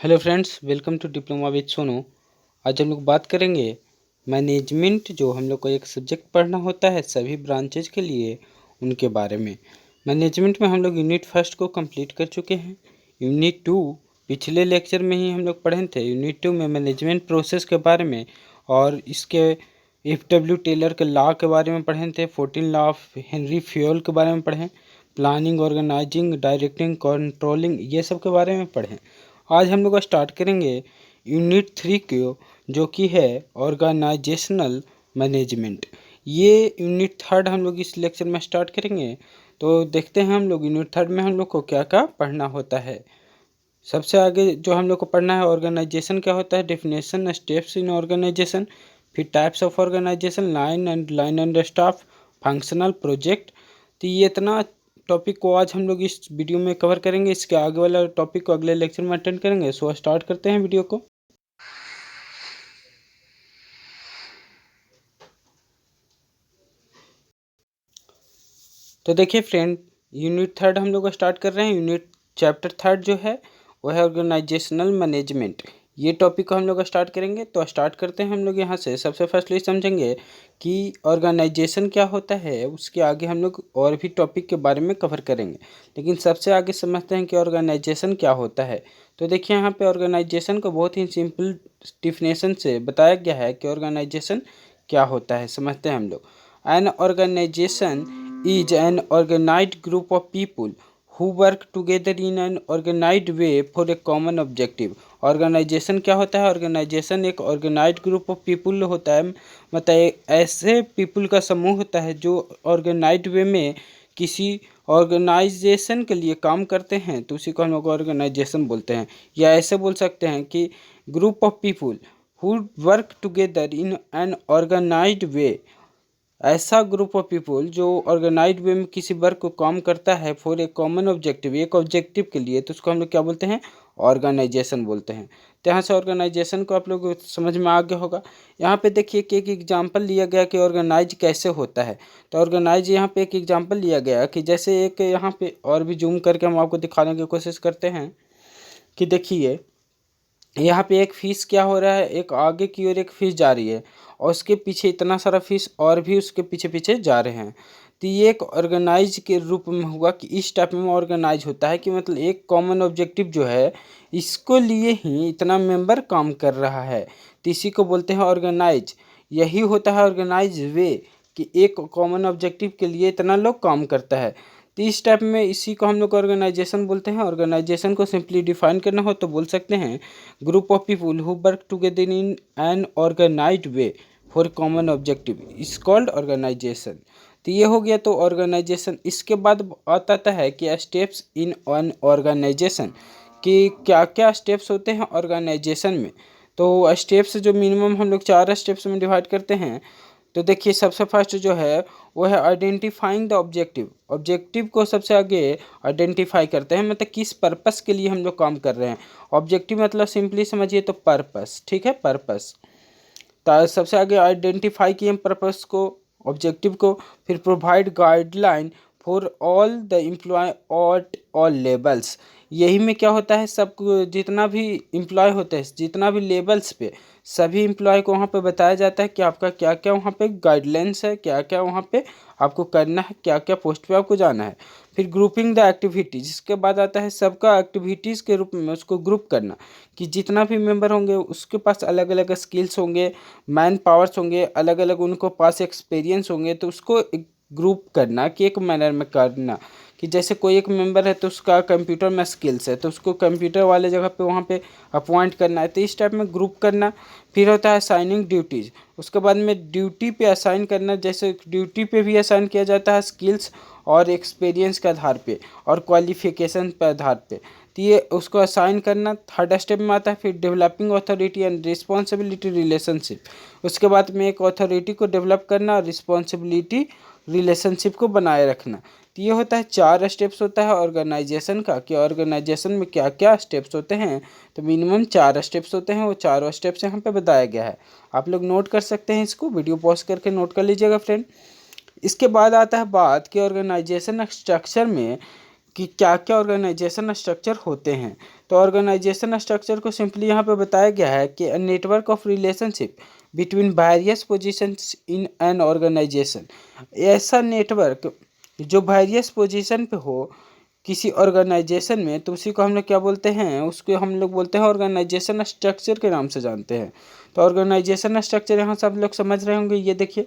Hello friends, welcome to diploma with Sonu. आज हम लोग बात करेंगे मैनेजमेंट, जो हम लोग को एक सब्जेक्ट पढ़ना होता है सभी ब्रांचेज के लिए, उनके बारे में। मैनेजमेंट में हम लोग यूनिट फर्स्ट को कंप्लीट कर चुके हैं। यूनिट टू पिछले लेक्चर में ही हम लोग पढ़े थे। यूनिट टू में मैनेजमेंट प्रोसेस के बारे में और इसके एफ.डब्ल्यू. टेलर के लॉ के बारे में पढ़े थे। 14 लॉ ऑफ हेनरी फ्यूल के बारे में पढ़ें। प्लानिंग, ऑर्गेनाइजिंग, डायरेक्टिंग, कंट्रोलिंग, ये सब के बारे में पढ़ें। आज हम लोग स्टार्ट करेंगे यूनिट 3 को, जो कि है ऑर्गेनाइजेशनल मैनेजमेंट। ये यूनिट थर्ड हम लोग इस लेक्चर में स्टार्ट करेंगे। तो देखते हैं हम लोग यूनिट थर्ड में हम लोग को क्या क्या पढ़ना होता है। सबसे आगे जो हम लोग को पढ़ना है, ऑर्गेनाइजेशन क्या होता है, डेफिनेशन, स्टेप्स इन ऑर्गेनाइजेशन, फिर types of organisation, line and staff, functional, project. तो ये इतना टॉपिक को आज हम लोग इस वीडियो में कवर करेंगे। इसके आगे वाला टॉपिक को अगले लेक्चर में अटेंड करेंगे। सो स्टार्ट करते हैं वीडियो को। तो देखिए फ्रेंड, यूनिट थर्ड हम लोग स्टार्ट कर रहे हैं। यूनिट चैप्टर थर्ड जो है वो है ऑर्गेनाइजेशनल मैनेजमेंट। ये टॉपिक को हम लोग स्टार्ट करेंगे। तो स्टार्ट करते हैं हम लोग यहाँ से। सबसे फर्स्टली समझेंगे कि ऑर्गेनाइजेशन क्या होता है। उसके आगे हम लोग और भी टॉपिक के बारे में कवर करेंगे, लेकिन सबसे आगे समझते हैं कि ऑर्गेनाइजेशन क्या होता है। तो देखिए यहाँ पे ऑर्गेनाइजेशन को बहुत ही सिंपल डिफिनेशन से बताया गया है कि ऑर्गेनाइजेशन क्या होता है। समझते हैं हम लोग। An organisation is an organized group of people who work together in an organized way for a common objective। Organisation क्या होता है? ऑर्गेनाइजेशन एक ऑर्गेनाइज्ड ग्रुप ऑफ पीपल होता है। मतलब ऐसे पीपल का समूह होता है जो ऑर्गेनाइज्ड वे में किसी ऑर्गेनाइजेशन के लिए काम करते हैं, तो उसी को हम लोग ऑर्गेनाइजेशन बोलते हैं। या ऐसे बोल सकते हैं कि group of people who work together in an organised way. ऐसा ग्रुप ऑफ पीपल जो ऑर्गेनाइज्ड वे में किसी वर्क को काम करता है फॉर ए कॉमन ऑब्जेक्टिव, एक ऑब्जेक्टिव के लिए, तो उसको हम लोग क्या बोलते हैं? ऑर्गेनाइजेशन बोलते हैं। तो यहाँ से ऑर्गेनाइजेशन को आप लोग समझ में आ गया होगा। यहाँ पे देखिए कि एक एग्जांपल लिया गया कि ऑर्गेनाइज कैसे होता है। तो ऑर्गेनाइज यहाँ पे एक एग्जांपल लिया गया कि जैसे एक यहाँ पे और भी जूम करके हम आपको दिखाने की कोशिश करते हैं कि देखिए यहाँ पे एक फिश क्या हो रहा है, एक आगे की ओर एक फिश जा रही है और उसके पीछे इतना सारा फिश और भी उसके पीछे पीछे जा रहे हैं। तो ये एक ऑर्गेनाइज के रूप में हुआ कि इस टाइप में ऑर्गेनाइज होता है कि मतलब एक कॉमन ऑब्जेक्टिव जो है इसको लिए ही इतना मेंबर काम कर रहा है, तो इसी को बोलते हैं ऑर्गेनाइज। यही होता है ऑर्गेनाइज वे कि एक कॉमन ऑब्जेक्टिव के लिए इतना लोग काम करता है। तो इस टाइप में इसी को हम लोग ऑर्गेनाइजेशन बोलते हैं। ऑर्गेनाइजेशन को सिंपली डिफाइन करना हो तो बोल सकते हैं group of people who work together in an organised way for common objective is called organisation. तो ये हो गया तो ऑर्गेनाइजेशन। इसके बाद आता है कि स्टेप्स इन एन ऑर्गेनाइजेशन, कि क्या क्या स्टेप्स होते हैं ऑर्गेनाइजेशन में। तो स्टेप्स जो मिनिमम हम लोग 4 स्टेप्स में डिवाइड करते हैं। तो देखिए सबसे फर्स्ट जो है वो है आइडेंटिफाइंग द ऑब्जेक्टिव। ऑब्जेक्टिव को सबसे आगे आइडेंटिफाई करते हैं, मतलब किस पर्पस के लिए हम लोग काम कर रहे हैं। ऑब्जेक्टिव मतलब सिंपली समझिए तो पर्पस, ठीक है, पर्पस। तो सबसे आगे आइडेंटिफाई किए पर्पस को, ऑब्जेक्टिव को। फिर provide guideline for all the employee at all levels. यही में क्या होता है, सब जितना भी एम्प्लॉय होते हैं, जितना भी लेवल्स पे सभी एम्प्लॉय को वहाँ पे बताया जाता है कि आपका क्या क्या वहाँ पे गाइडलाइंस है, क्या क्या वहाँ पे आपको करना है, क्या क्या पोस्ट पे आपको जाना है। फिर ग्रुपिंग द एक्टिविटीज, इसके बाद आता है सबका एक्टिविटीज़ के रूप में उसको ग्रुप करना, कि जितना भी मेंबर होंगे उसके पास अलग अलग स्किल्स होंगे, मैन पावर्स होंगे, अलग अलग उनको पास एक्सपीरियंस होंगे, तो उसको एक ग्रुप करना कि एक मैनर में करना। कि जैसे कोई एक मेंबर है तो उसका कंप्यूटर में स्किल्स है तो उसको कंप्यूटर वाले जगह पे वहाँ पे अपॉइंट करना है, तो इस टाइप में ग्रुप करना। फिर होता है असाइनिंग ड्यूटीज़, उसके बाद में ड्यूटी पे असाइन करना। जैसे ड्यूटी पे भी असाइन किया जाता है स्किल्स और एक्सपीरियंस के आधार पे और क्वालिफिकेशन पे आधार पे, तो ये उसको असाइन करना थर्ड स्टेप में आता है। फिर developing authority and responsibility relationship, उसके बाद में एक अथॉरिटी को डेवलप करना और रिस्पॉन्सिबिलिटी रिलेशनशिप को बनाए रखना। तो ये होता है 4 स्टेप्स होता है ऑर्गेनाइजेशन का, कि ऑर्गेनाइजेशन में क्या क्या स्टेप्स होते हैं। तो मिनिमम 4 स्टेप्स होते हैं, वो चारों स्टेप्स यहाँ पे बताया गया है। आप लोग नोट कर सकते हैं, इसको वीडियो पॉज करके नोट कर लीजिएगा फ्रेंड। इसके बाद आता है बात कि ऑर्गेनाइजेशन स्ट्रक्चर में कि क्या क्या ऑर्गेनाइजेशन स्ट्रक्चर होते हैं। तो ऑर्गेनाइजेशन स्ट्रक्चर को सिंपली यहाँ पे बताया गया है कि a network of relationship between various positions in an organisation. ऐसा नेटवर्क जो वेरियस पोजीशन पे हो किसी ऑर्गेनाइजेशन में, तो उसी को हम लोग क्या बोलते हैं, उसको हम लोग बोलते हैं ऑर्गेनाइजेशन स्ट्रक्चर के नाम से जानते हैं। तो ऑर्गेनाइजेशन स्ट्रक्चर यहाँ सब लोग समझ रहे होंगे। ये देखिए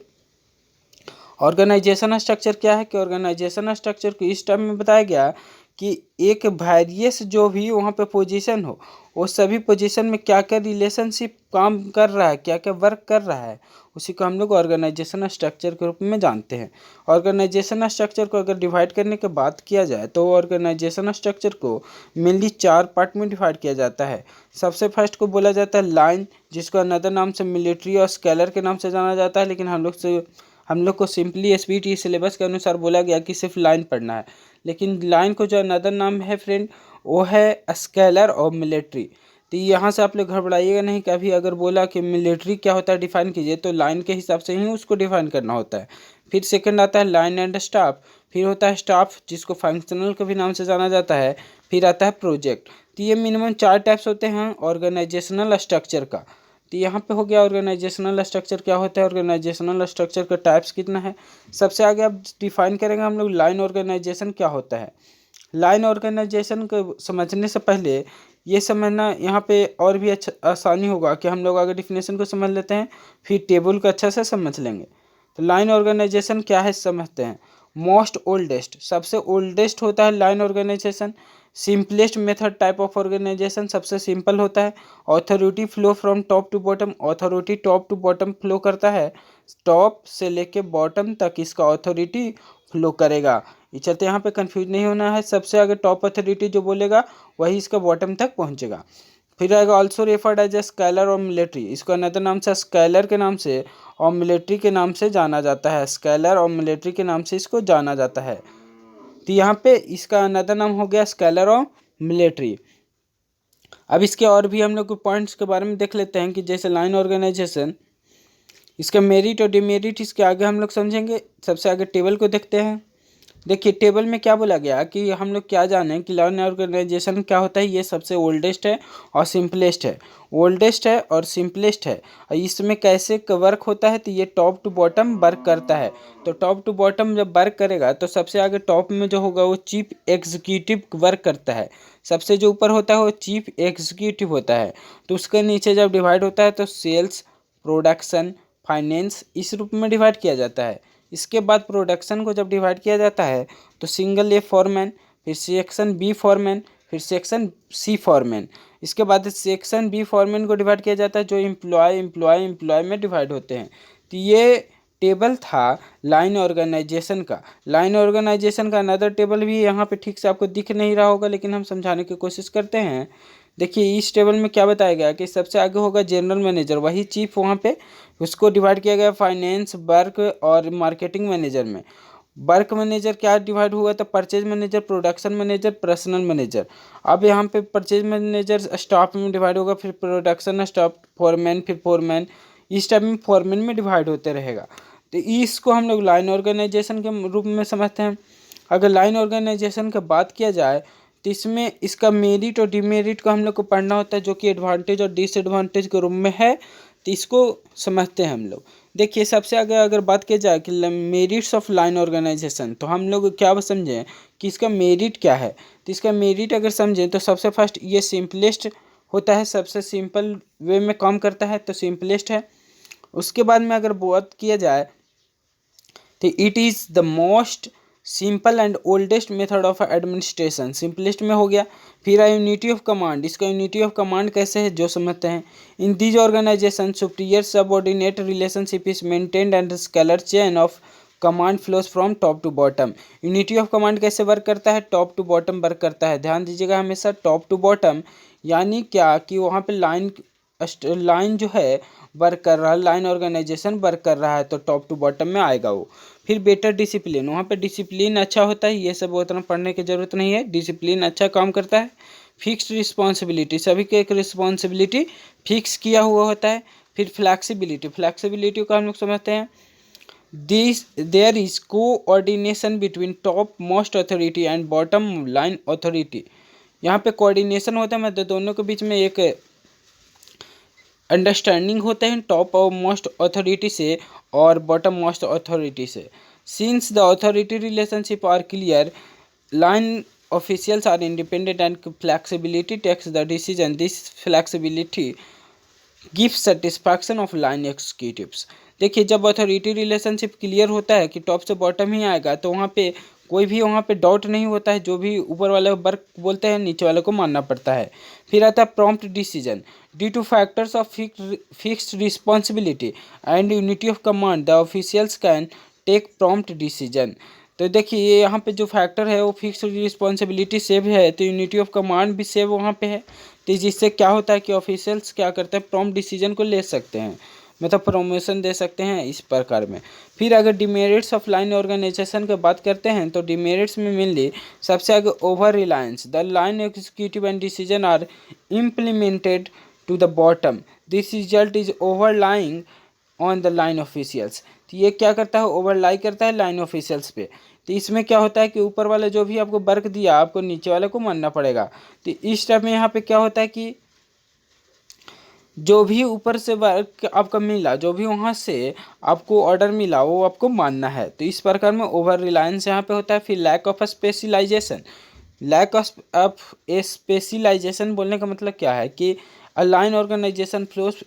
ऑर्गेनाइजेशन स्ट्रक्चर क्या है कि ऑर्गेनाइजेशन स्ट्रक्चर को इस टाइम में बताया गया कि एक वेरियस जो भी वहाँ पे पोजीशन हो, वो सभी पोजीशन में क्या क्या रिलेशनशिप काम कर रहा है, क्या क्या वर्क कर रहा है, उसी को हम लोग ऑर्गेनाइजेशन स्ट्रक्चर के रूप में जानते हैं। ऑर्गेनाइजेशन स्ट्रक्चर को अगर डिवाइड करने के बात किया जाए तो ऑर्गेनाइजेशन स्ट्रक्चर को मेनली 4 पार्ट में डिवाइड किया जाता है। सबसे फर्स्ट को बोला जाता है लाइन, जिसको अनदर नाम से मिलिट्री और स्केलर के नाम से जाना जाता है, लेकिन हम लोग को सिंपली एसबीटी सिलेबस के अनुसार बोला गया कि सिर्फ लाइन पढ़ना है। लेकिन लाइन को जो अनदर नाम है फ्रेंड, वो है स्केलर और मिलिट्री। तो यहाँ से आप लोग घबराइएगा नहीं कि अभी अगर बोला कि मिलिट्री क्या होता है डिफाइन कीजिए, तो लाइन के हिसाब से ही उसको डिफाइन करना होता है। फिर सेकंड आता है लाइन एंड स्टाफ, फिर होता है स्टाफ जिसको फंक्शनल के भी नाम से जाना जाता है, फिर आता है प्रोजेक्ट। तो ये मिनिमम 4 टाइप्स होते हैं ऑर्गेनाइजेशनल स्ट्रक्चर का। तो यहाँ पे हो गया ऑर्गेनाइजेशनल स्ट्रक्चर क्या होता है, ऑर्गेनाइजेशनल स्ट्रक्चर का टाइप्स कितना है। सबसे आगे आप डिफाइन करेंगे हम लोग लाइन ऑर्गेनाइजेशन क्या होता है। लाइन ऑर्गेनाइजेशन को समझने से पहले ये समझना यहाँ पे और भी अच्छा आसानी होगा कि हम लोग अगर डिफिनेशन को समझ लेते हैं फिर टेबल को अच्छा से समझ लेंगे। तो लाइन ऑर्गेनाइजेशन क्या है समझते हैं। मोस्ट ओल्डेस्ट, सबसे ओल्डेस्ट होता है line organisation. Simplest method type of organisation, सबसे सिंपल होता है। Authority flow from top to bottom, authority top to bottom flow करता है, टॉप से लेके बॉटम तक इसका ऑथोरिटी फ्लो करेगा। ये चलते यहाँ पे कंफ्यूज नहीं होना है, सबसे आगे टॉप अथॉरिटी जो बोलेगा वही इसका बॉटम तक पहुँचेगा। फिर आएगा also referred as a scalar और मिलिट्री, इसको अनदर नाम से स्केलर के नाम से और मिलिट्री के नाम से जाना जाता है। स्केलर और मिलिट्री के नाम से इसको जाना जाता है। तो यहाँ पे इसका अनदर नाम हो गया स्केलर और मिलिट्री। अब इसके और भी हम लोग पॉइंट्स के बारे में देख लेते हैं कि जैसे लाइन ऑर्गेनाइजेशन, इसका मेरिट और डिमेरिट इसके आगे हम लोग समझेंगे। सबसे आगे टेबल को देखते हैं। देखिए टेबल में क्या बोला गया कि हम लोग क्या जानें कि लाइन ऑर्गेनाइजेशन क्या होता है। ये सबसे ओल्डेस्ट है और सिंपलेस्ट है, ओल्डेस्ट है और सिंपलेस्ट है। और इसमें कैसे वर्क होता है, तो ये टॉप टू बॉटम वर्क करता है। तो टॉप टू बॉटम जब वर्क करेगा तो सबसे आगे टॉप में जो होगा वो चीफ एग्जीक्यूटिव वर्क करता है। सबसे जो ऊपर होता है वो चीफ एग्जीक्यूटिव होता है। तो उसके नीचे जब डिवाइड होता है तो सेल्स, प्रोडक्शन, फाइनेंस इस रूप में डिवाइड किया जाता है। इसके बाद प्रोडक्शन को जब डिवाइड किया जाता है तो सिंगल ए फॉरमैन, फिर सेक्शन बी फॉरमैन, फिर सेक्शन सी फॉरमैन। इसके बाद सेक्शन बी फॉरमैन को डिवाइड किया जाता है जो एम्प्लॉय में डिवाइड होते हैं। तो ये टेबल था लाइन ऑर्गेनाइजेशन का। लाइन ऑर्गेनाइजेशन का अनदर टेबल भी यहाँ पे ठीक से आपको दिख नहीं रहा होगा, लेकिन हम समझाने की कोशिश करते हैं। देखिए इस टेबल में क्या बताया गया कि सबसे आगे होगा जनरल मैनेजर, वही चीफ वहाँ पे, उसको डिवाइड किया गया फाइनेंस, वर्क और मार्केटिंग मैनेजर में। वर्क मैनेजर क्या डिवाइड हुआ था, purchase manager, production manager, personal manager. अब यहाँ पे परचेज मैनेजर स्टाफ में डिवाइड होगा, फिर प्रोडक्शन स्टाफ, फोरमैन, फिर फोरमैन, इस टाइप में फोरमैन में डिवाइड होते रहेगा। तो इसको हम लोग लाइन ऑर्गेनाइजेशन के रूप में समझते हैं। अगर लाइन ऑर्गेनाइजेशन की बात किया जाए तो इसमें इसका मेरिट और डिमेरिट को हम लोग को पढ़ना होता है, जो कि एडवांटेज और डिसएडवांटेज के रूप में है। तो इसको समझते हैं हम लोग। देखिए सबसे आगे अगर बात की जाए कि मेरिट्स ऑफ लाइन ऑर्गेनाइजेशन, तो हम लोग क्या समझें कि इसका मेरिट क्या है। तो इसका मेरिट अगर समझें तो सबसे फर्स्ट ये सिंपलेस्ट होता है, सबसे सिंपल वे में काम करता है, तो सिंपलेस्ट है। उसके बाद में अगर बात किया जाए तो it is the most simple and oldest method of administration, simplest में हो गया। फिर यूनिटी ऑफ कमांड, इसका यूनिटी ऑफ कमांड कैसे है जो समझते हैं। In these organisation superior subordinate relationship is maintained and scalar chain of command flows from top to bottom. Unity of command कैसे वर्क करता है, टॉप टू बॉटम वर्क करता है। ध्यान दीजिएगा हमेशा टॉप टू बॉटम, यानी क्या कि वहाँ पे लाइन जो है वर्क कर रहा है, लाइन ऑर्गेनाइजेशन वर्क कर रहा है, तो टॉप टू बॉटम में आएगा वो। फिर बेटर डिसिप्लिन, वहाँ पे डिसिप्लिन अच्छा होता है, ये सब उतना पढ़ने की ज़रूरत नहीं है, डिसिप्लिन अच्छा काम करता है। फिक्स्ड रिस्पॉन्सिबिलिटी, सभी के एक रिस्पॉन्सिबिलिटी फिक्स किया हुआ होता है। फिर फ्लैक्सिबिलिटी, फ्लैक्सिबिलिटी को हम लोग समझते हैं there is coordination between top most authority and bottom line authority. यहाँ पे कोऑर्डिनेशन होता है, मतलब दोनों के बीच में एक अंडरस्टैंडिंग होता है टॉप मोस्ट अथॉरिटी से और बॉटम मोस्ट अथॉरिटी से। Since the authority relationship are clear, line officials are independent and flexibility takes the decision. This flexibility gives satisfaction of line executives. देखिए जब अथॉरिटी रिलेशनशिप क्लियर होता है कि top से bottom ही आएगा तो वहाँ पे कोई भी वहाँ पे डाउट नहीं होता है, जो भी ऊपर वाले वर्क बोलते हैं नीचे वाले को मानना पड़ता है। फिर आता है prompt decision. Due to factors of fixed responsibility and unity of command the officials can take prompt decision. तो देखिए ये यहाँ पे जो फैक्टर है वो फिक्स रिस्पॉन्सिबिलिटी सेव है, तो यूनिटी ऑफ कमांड भी सेव वहाँ पे है, तो जिससे क्या होता है कि ऑफिशियल्स क्या करते हैं, प्रॉम्प्ट डिसीजन को ले सकते हैं, मतलब प्रमोशन दे सकते हैं इस प्रकार में। फिर अगर डिमेरिट्स ऑफ लाइन ऑर्गेनाइजेशन की बात करते हैं तो डिमेरिट्स में मेनली सबसे आगे over reliance, the line executive and decision are implemented to the bottom, this result is overlying on the line officials. तो ये क्या करता है, ओवरलाई करता है लाइन ऑफिशियल्स पे। तो इसमें क्या होता है कि ऊपर वाले जो भी आपको वर्क दिया आपको नीचे वाले को मानना पड़ेगा। तो इस टाइप में यहाँ पे क्या होता है कि जो भी ऊपर से वर्क आपका मिला, जो भी वहाँ से आपको ऑर्डर मिला वो आपको मानना है, तो इस प्रकार में ओवर रिलायंस यहाँ पे होता है। फिर lack of specialisation, lack of specialisation बोलने का मतलब क्या है कि a line organisation flows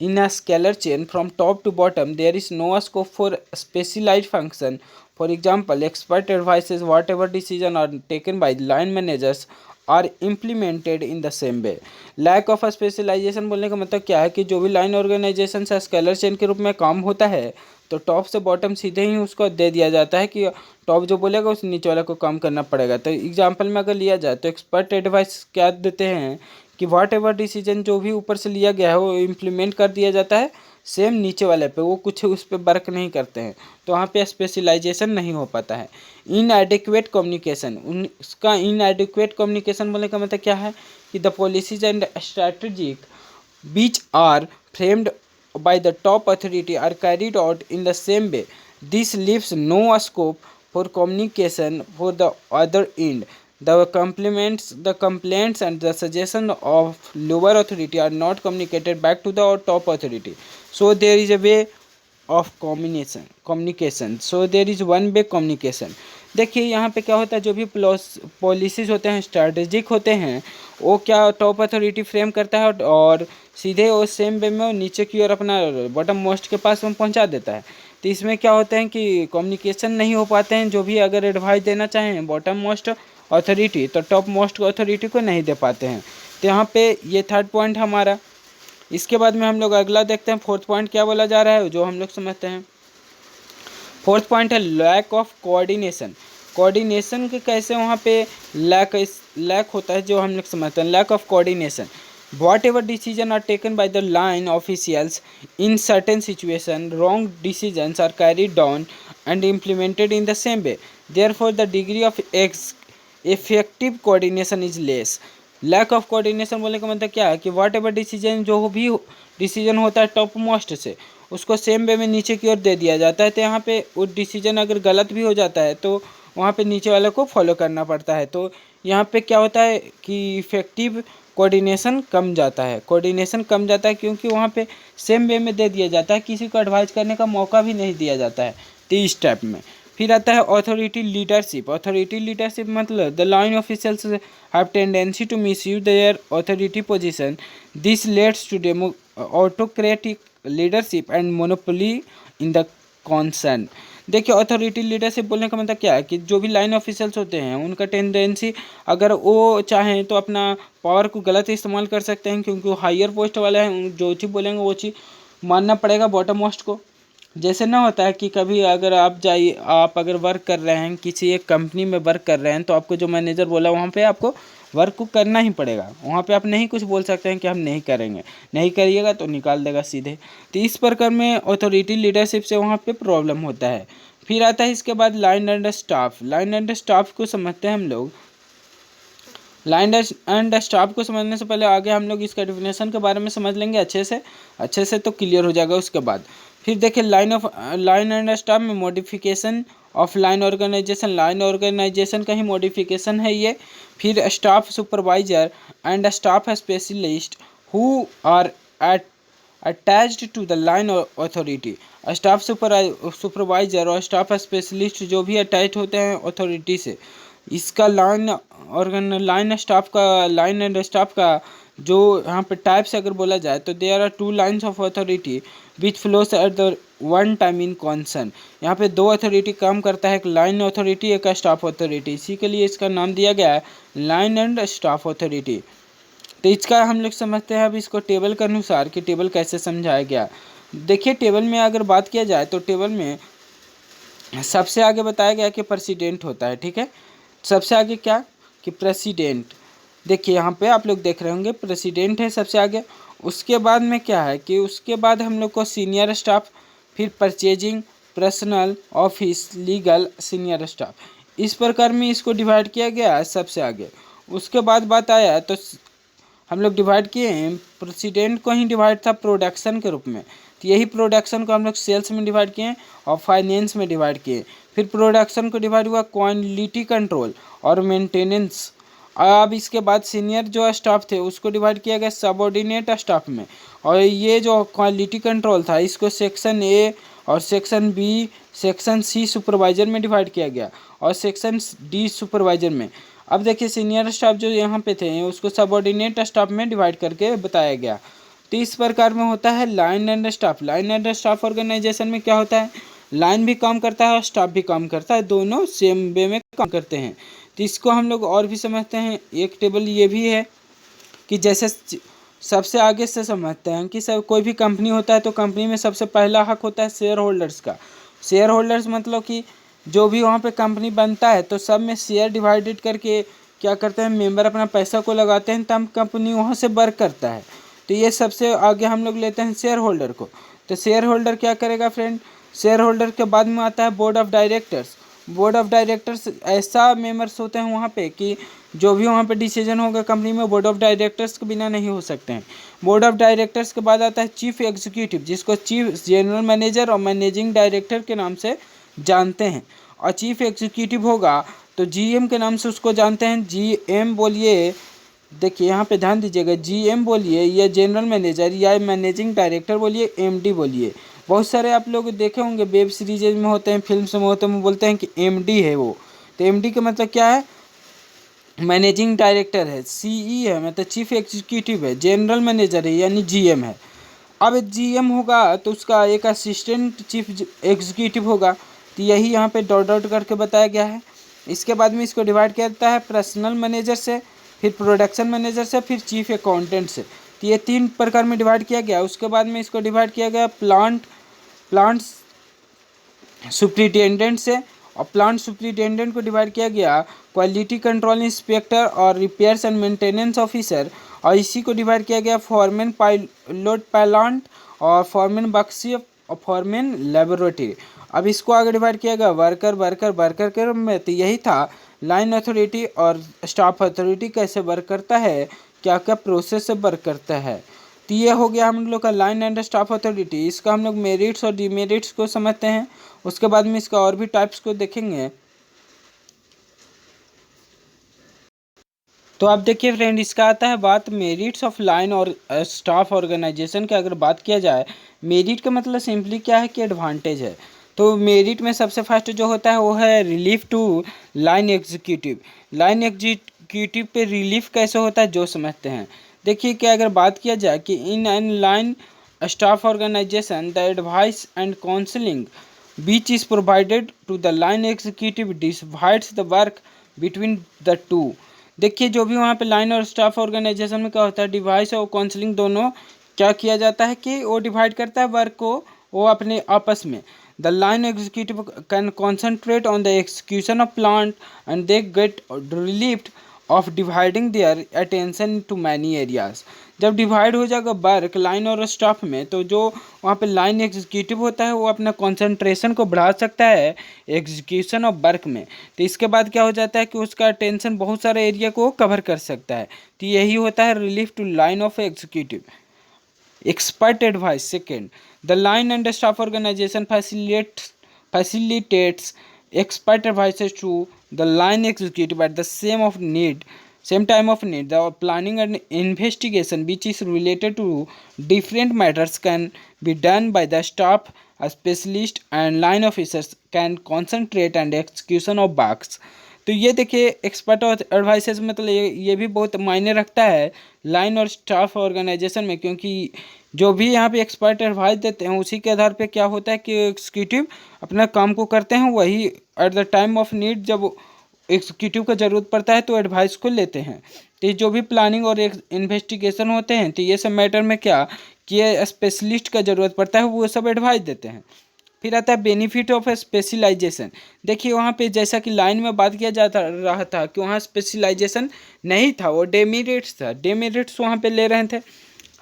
in a scalar chain from top to bottom. There is no scope for specialized function. For example, expert advices whatever decision are taken by line managers are implemented in the same way. Lack of specialization बोलने का मतलब क्या है कि जो भी line organisation से scalar chain के रूप में काम होता है तो टॉप से बॉटम सीधे ही उसको दे दिया जाता है कि टॉप जो बोलेगा उस नीचे वाले को काम करना पड़ेगा। तो एग्जांपल में अगर लिया जाए तो एक्सपर्ट एडवाइस क्या देते हैं कि वाट एवर डिसीजन जो भी ऊपर से लिया गया है वो इम्प्लीमेंट कर दिया जाता है सेम नीचे वाले पे, वो कुछ उस पर वर्क नहीं करते हैं, तो वहाँ पे स्पेशलाइजेशन नहीं हो पाता है। इनएडिक्वेट कम्युनिकेशन, उसका इनएडिक्वेट कम्युनिकेशन बोलने का मतलब क्या है कि the policies and strategic which are framed by the top authority are carried out in the same way. This leaves no scope for communication for the other end. The complaints and the suggestion of lower authority are not communicated back to the top authority. So there is a way of communication. So there is one way communication. देखिए यहाँ पे क्या होता है, जो भी policies होते हैं स्ट्रैटेजिक होते हैं वो क्या टॉप अथॉरिटी फ्रेम करता है और सीधे वो सेम वे में वो नीचे की ओर अपना बॉटम मोस्ट के पास में पहुँचा देता है। तो इसमें क्या होता है कि कम्युनिकेशन नहीं हो पाते हैं, जो भी अगर एडवाइस देना चाहें बॉटम मोस्ट अथॉरिटी तो टॉप मोस्ट अथॉरिटी को नहीं दे पाते हैं। तो यहाँ पे ये थर्ड पॉइंट हमारा। इसके बाद में हम लोग अगला देखते हैं, फोर्थ पॉइंट क्या बोला जा रहा है जो हम लोग समझते हैं। फोर्थ पॉइंट है लैक ऑफ कोऑर्डिनेशन। कोऑर्डिनेशन के कैसे वहाँ पे लैक होता है जो हम लोग समझते हैं, lack of coordination. Whatever decisions are taken by the line officials in certain situations, wrong decisions are carried down and implemented in the same way. Therefore, the degree of effective coordination is less. Lack of coordination बोलने का मतलब क्या है कि वाट ever decision जो भी decision होता है टॉप मोस्ट से उसको सेम वे में नीचे की ओर दे दिया जाता है। तो यहाँ पे वो डिसीजन अगर गलत भी हो जाता है तो वहाँ पे नीचे वाले को फॉलो करना पड़ता है। तो यहाँ पे क्या होता है कि इफेक्टिव कोऑर्डिनेशन कम जाता है, कोऑर्डिनेशन कम जाता है क्योंकि वहाँ पे सेम वे में दे दिया जाता है, किसी को एडवाइस करने का मौका भी नहीं दिया जाता है। तो इस टाइप में फिर आता है अथॉरिटी लीडरशिप। अथॉरिटी लीडरशिप मतलब the line officials have tendency to misuse their authority position, this leads to autocratic leadership and monopoly in the concern. देखिए अथॉरिटी लीडरशिप बोलने का मतलब क्या है कि जो भी लाइन ऑफिशियल्स होते हैं उनका टेंडेंसी अगर वो चाहें तो अपना पावर को गलत इस्तेमाल कर सकते हैं, क्योंकि वो हायर पोस्ट वाले हैं, जो चीज़ बोलेंगे वो चीज़ मानना पड़ेगा बॉटम मोस्ट को। जैसे ना होता है कि कभी अगर आप अगर वर्क कर रहे हैं किसी एक कंपनी में वर्क कर रहे हैं तो आपको जो मैनेजर बोला वहाँ पे आपको वर्क को करना ही पड़ेगा, वहाँ पे आप नहीं कुछ बोल सकते हैं कि हम नहीं करेंगे, नहीं करिएगा तो निकाल देगा सीधे। तो इस प्रकार में अथॉरिटी लीडरशिप से वहाँ पे प्रॉब्लम होता है। फिर आता है इसके बाद line and staff. Line and staff को समझते हैं हम लोग। लाइन एंड स्टाफ को समझने से पहले आगे हम लोग इसका डेफिनेशन के बारे में समझ लेंगे अच्छे से तो क्लियर हो जाएगा उसके बाद। फिर देखिए लाइन एंड स्टाफ में modification of line organisation, line organisation का ही मॉडिफिकेशन है ये। फिर staff supervisor and staff specialist who are at attached to the line authority. Staff supervisor और स्टाफ स्पेशलिस्ट जो भी अटैच होते हैं अथॉरिटी से, इसका लाइन एंड स्टाफ का जो यहाँ पे टाइप्स अगर बोला जाए तो there are two lines of authority which flows at the one time in concern. यहाँ पे दो अथॉरिटी काम करता है, एक लाइन अथॉरिटी एक स्टाफ अथॉरिटी, इसी के लिए इसका नाम दिया गया है लाइन एंड स्टाफ अथॉरिटी। तो इसका हम लोग समझते हैं अब इसको टेबल के अनुसार कि टेबल कैसे समझाया गया। देखिए टेबल में अगर बात किया जाए तो टेबल में सबसे आगे बताया गया कि प्रेसिडेंट होता है, ठीक है। सबसे आगे क्या कि प्रेसिडेंट, देखिए यहाँ पे आप लोग देख रहे होंगे प्रेसिडेंट है सबसे आगे। उसके बाद में क्या है कि उसके बाद हम लोग को सीनियर स्टाफ, फिर purchasing, personal, office, legal, senior staff, इस प्रकार में इसको डिवाइड किया गया है सबसे आगे। उसके बाद बात आया तो हम लोग डिवाइड किए हैं, प्रेसिडेंट को ही डिवाइड था प्रोडक्शन के रूप में, तो यही प्रोडक्शन को हम लोग सेल्स में डिवाइड किए और फाइनेंस में डिवाइड किए। फिर प्रोडक्शन को डिवाइड हुआ क्वालिटी कंट्रोल और मेंटेनेंस। अब इसके बाद सीनियर जो स्टाफ थे उसको डिवाइड किया गया सबऑर्डिनेट स्टाफ में, और ये जो क्वालिटी कंट्रोल था इसको सेक्शन ए और section B, section C supervisor में डिवाइड किया गया और सेक्शन डी सुपरवाइजर में। अब देखिए सीनियर स्टाफ जो यहाँ पे थे उसको सबऑर्डिनेट स्टाफ में डिवाइड करके बताया गया। तो इस प्रकार में होता है line and staff. Line and staff organisation में क्या होता है, लाइन भी काम करता है और स्टाफ भी काम करता है, दोनों सेम वे में काम करते हैं। तो इसको हम लोग और भी समझते हैं। एक टेबल ये भी है कि जैसे सबसे आगे से समझते हैं कि सब कोई भी कंपनी होता है तो कंपनी में सबसे पहला हक होता है शेयर होल्डर्स का। शेयर होल्डर्स मतलब कि जो भी वहाँ पे कंपनी बनता है तो सब में शेयर डिवाइडेड करके क्या करते हैं, मेंबर अपना पैसा को लगाते हैं तब कंपनी वहाँ से वर्क करता है। तो ये सबसे आगे हम लोग लेते हैं शेयर होल्डर को। तो शेयर होल्डर क्या करेगा फ्रेंड, शेयर होल्डर के बाद में आता है board of directors. Board of directors ऐसा मेंबर्स होते हैं वहाँ पे कि जो भी वहाँ पे डिसीजन होगा कंपनी में बोर्ड ऑफ डायरेक्टर्स के बिना नहीं हो सकते हैं। बोर्ड ऑफ डायरेक्टर्स के बाद आता है चीफ एग्जीक्यूटिव, जिसको चीफ जनरल मैनेजर और मैनेजिंग डायरेक्टर के नाम से जानते हैं। और चीफ एग्जीक्यूटिव होगा तो जीएम के नाम से उसको जानते हैं। जीएम बोलिए, देखिए यहाँ पे ध्यान दीजिएगा, जीएम बोलिए या जनरल मैनेजर या मैनेजिंग डायरेक्टर बोलिए, एमडी बोलिए। बहुत सारे आप लोग देखे होंगे वेब सीरीज में होते हैं, फिल्म्स में होते हैं, बोलते हैं कि एमडी है वो। तो एमडी का मतलब क्या है, मैनेजिंग डायरेक्टर है। सीई है मतलब चीफ एग्जीक्यूटिव है। जनरल मैनेजर है यानी जीएम है। अब जीएम होगा तो उसका एक असिस्टेंट चीफ एग्जीक्यूटिव होगा। तो यही यहाँ पे डॉट डॉट करके बताया गया है। इसके बाद में इसको डिवाइड किया जाता है पर्सनल मैनेजर से, फिर प्रोडक्शन मैनेजर से, फिर चीफ अकाउंटेंट से। तो ये तीन प्रकार में डिवाइड किया गया। उसके बाद में इसको डिवाइड किया गया प्लांट सुप्रिटेंडेंट से, और प्लांट सुप्रिटेंडेंट को डिवाइड किया गया क्वालिटी कंट्रोल इंस्पेक्टर और रिपेयर्स एंड मेंटेनेंस ऑफिसर, और इसी को डिवाइड किया गया फॉरमैन पायलट प्लांट और फॉरमैन बक्सी और फॉरमैन लेबोरेटरी। अब इसको आगे डिवाइड किया गया वर्कर के रूप में। तो यही था लाइन अथॉरिटी और स्टाफ अथॉरिटी कैसे वर्क करता है, क्या क्या प्रोसेस से वर्क करता है। तो ये हो गया हम लोग का लाइन एंड स्टाफ अथॉरिटी। इसका हम लोग मेरिट्स और डिमेरिट्स को समझते हैं। उसके बाद में इसका और भी टाइप्स को देखेंगे। तो आप देखिए फ्रेंड, इसका आता है बात मेरिट्स ऑफ लाइन और स्टाफ ऑर्गेनाइजेशन की। अगर बात किया जाए मेरिट का मतलब सिंपली क्या है कि एडवांटेज है। तो मेरिट में सबसे फर्स्ट जो होता है वो है relief to line executive. Line executive पे रिलीफ कैसे होता है जो समझते हैं। देखिए कि अगर बात किया जाए कि in an line staff organisation the advice and counselling which is provided to the line executive divides the work between the two। देखिए जो भी वहाँ पे लाइन और स्टाफ ऑर्गेनाइजेशन में क्या होता है, डिवाइस और काउंसलिंग दोनों क्या किया जाता है कि वो डिवाइड करता है वर्क को वो अपने आपस में। The line executive can concentrate on the execution of plant and they get relieved of dividing their attention to many areas. जब डिवाइड हो जाएगा वर्क लाइन और स्टाफ में तो जो वहाँ पे लाइन एग्जीक्यूटिव होता है वो अपना कंसंट्रेशन को बढ़ा सकता है एग्जीक्यूशन ऑफ वर्क में। तो इसके बाद क्या हो जाता है कि उसका अटेंशन बहुत सारे एरिया को कवर कर सकता है। तो यही होता है relief to line of executive. Expert advice second, the line and staff organisation facilitates expert advices to the line executive at the same time of need. The planning and investigation which is related to different matters can be done by the staff. A specialist and line officers can concentrate and execution of works. तो ये देखिए expert और advices मतलब ये भी बहुत मायने रखता है लाइन और स्टाफ ऑर्गेनाइजेशन में, क्योंकि जो भी यहाँ पे एक्सपर्ट एडवाइस देते हैं उसी के आधार पे क्या होता है कि एग्जीक्यूटिव अपना काम को करते हैं, वही at the time of need जब एग्जीक्यूटिव को ज़रूरत पड़ता है तो एडवाइस को लेते हैं। तो ये जो भी प्लानिंग और इन्वेस्टिगेशन होते हैं तो ये सब मैटर में क्या कि स्पेशलिस्ट का ज़रूरत पड़ता है, वो सब एडवाइस देते हैं। फिर आता है बेनिफिट ऑफ स्पेशलाइजेशन। देखिए वहाँ पे जैसा कि लाइन में बात किया जाता रहा था कि वहाँ स्पेशलाइजेशन नहीं था, वो डेमेरिट्स था, डेमेरिट्स वहाँ पे ले रहे थे।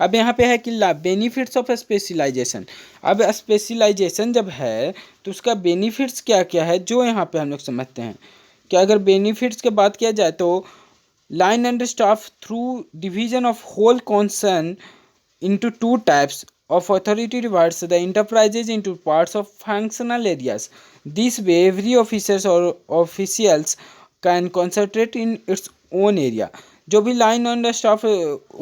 अब यहाँ पे है कि बेनिफिट्स ऑफ स्पेशलाइजेशन। अब स्पेशलाइजेशन जब है तो उसका बेनिफिट्स क्या क्या है जो यहाँ पे हम लोग समझते हैं कि अगर बेनिफिट्स की बात किया जाए तो line and staff through division of whole concern into two types of authority divides the enterprises into parts of functional areas. This way every officers or officials can concentrate in its own area. जो भी line और staff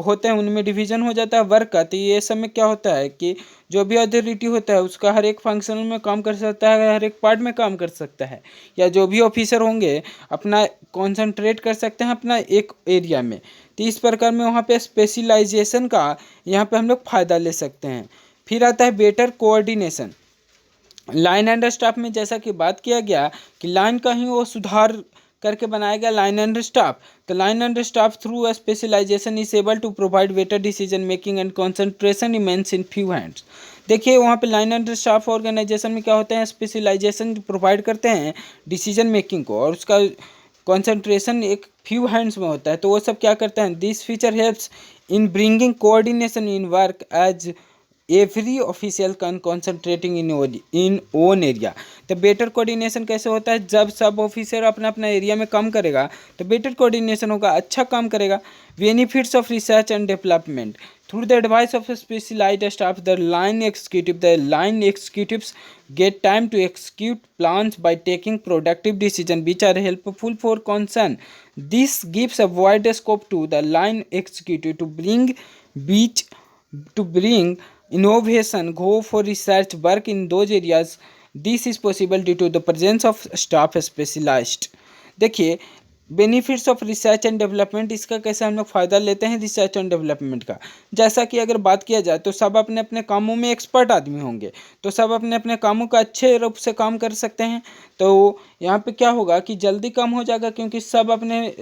होते हैं उनमें division हो जाता है work का। तो ये सब में क्या होता है कि जो भी अथॉरिटी होता है उसका हर एक फंक्शन में काम कर सकता है, हर एक पार्ट में काम कर सकता है, या जो भी ऑफिसर होंगे अपना कॉन्सेंट्रेट कर सकते हैं अपना एक एरिया में। तो इस प्रकार में वहाँ पे स्पेशलाइजेशन का यहाँ पे हम लोग फ़ायदा ले सकते हैं। फिर आता है better coordination. Line and staff में जैसा कि बात किया गया कि लाइन का ही वो सुधार करके बनाया गया लाइन एंड स्टाफ। तो line and staff through specialisation is able to provide better decision making and concentration immense in few hands. देखिए वहाँ पे लाइन एंड स्टाफ ऑर्गेनाइजेशन में क्या होते हैं, स्पेशलाइजेशन प्रोवाइड करते हैं डिसीजन मेकिंग को, और उसका कॉन्सेंट्रेशन एक फ्यू हैंड्स में होता है। तो वो सब क्या करते हैं, this feature helps in bringing coordination in work as every official can concentrating in own area. तो बेटर कोऑर्डिनेशन कैसे होता है, जब सब ऑफिसर अपना अपना एरिया में काम करेगा तो बेटर कोऑर्डिनेशन होगा, अच्छा काम करेगा। Benefits of research and development through the advice of specialised staff the line executives get time to execute plans by taking productive decisions which are helpful for concern. This gives a wider scope to the line executive to bring innovation, go for research work in those areas. This is possible due to the presence of staff specialized. देखिए benefits of research and development, इसका कैसे हम लोग फ़ायदा लेते हैं research and development का। जैसा कि अगर बात किया जाए तो सब अपने अपने कामों में एक्सपर्ट आदमी होंगे, तो सब अपने अपने कामों का अच्छे रूप से काम कर सकते हैं। तो यहाँ पे क्या होगा कि जल्दी काम हो जाएगा, क्योंकि सब अपने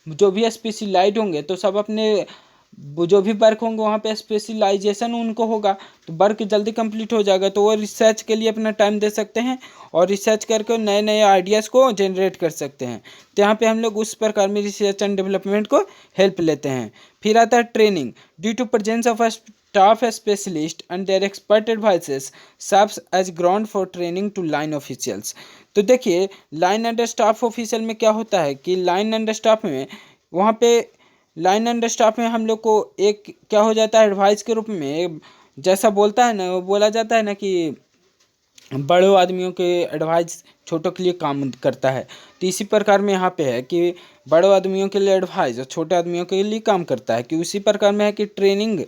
जो भी स्पेशलाइज्ड होंगे तो सब अपने जो भी वर्क होंगे वहाँ पे स्पेशलाइजेशन उनको होगा, तो वर्क जल्दी कंप्लीट हो जाएगा। तो वो रिसर्च के लिए अपना टाइम दे सकते हैं और रिसर्च करके नए नए आइडियाज़ को जनरेट कर सकते हैं। तो यहाँ पे हम लोग उस प्रकार में रिसर्च एंड डेवलपमेंट को हेल्प लेते हैं। फिर आता है training. Due to presence of staff specialist and their expert advices serves as ground for training to line officials. तो देखिए लाइन एंड स्टाफ ऑफिशियल में क्या होता है कि लाइन एंड स्टाफ में वहाँ पे लाइन एंड स्टाफ में हम लोग को एक क्या हो जाता है एडवाइस के रूप में, जैसा बोलता है ना, बोला जाता है ना कि बड़े आदमियों के एडवाइस छोटों के लिए काम करता है। तो इसी प्रकार में यहाँ पे है कि बड़े आदमियों के लिए एडवाइस और छोटे आदमियों के लिए काम करता है। कि उसी प्रकार में है कि ट्रेनिंग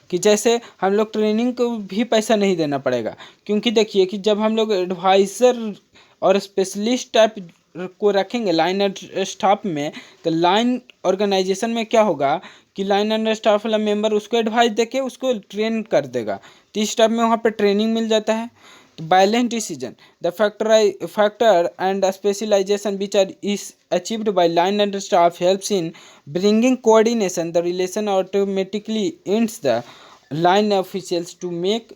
कि जैसे हम लोग ट्रेनिंग को भी पैसा नहीं देना पड़ेगा, क्योंकि देखिए कि जब हम लोग एडवाइज़र और स्पेशलिस्ट टाइप को रखेंगे लाइन एंड स्टाफ में, तो लाइन ऑर्गेनाइजेशन में क्या होगा कि लाइन एंड स्टाफ वाला मेंबर उसको एडवाइस देके उसको ट्रेन कर देगा। तो इस टाइप में वहाँ पे ट्रेनिंग मिल जाता है। तो balance decision the factor and specialisation which are is achieved by line and staff helps in bringing coordination the relation automatically ends the line officials to make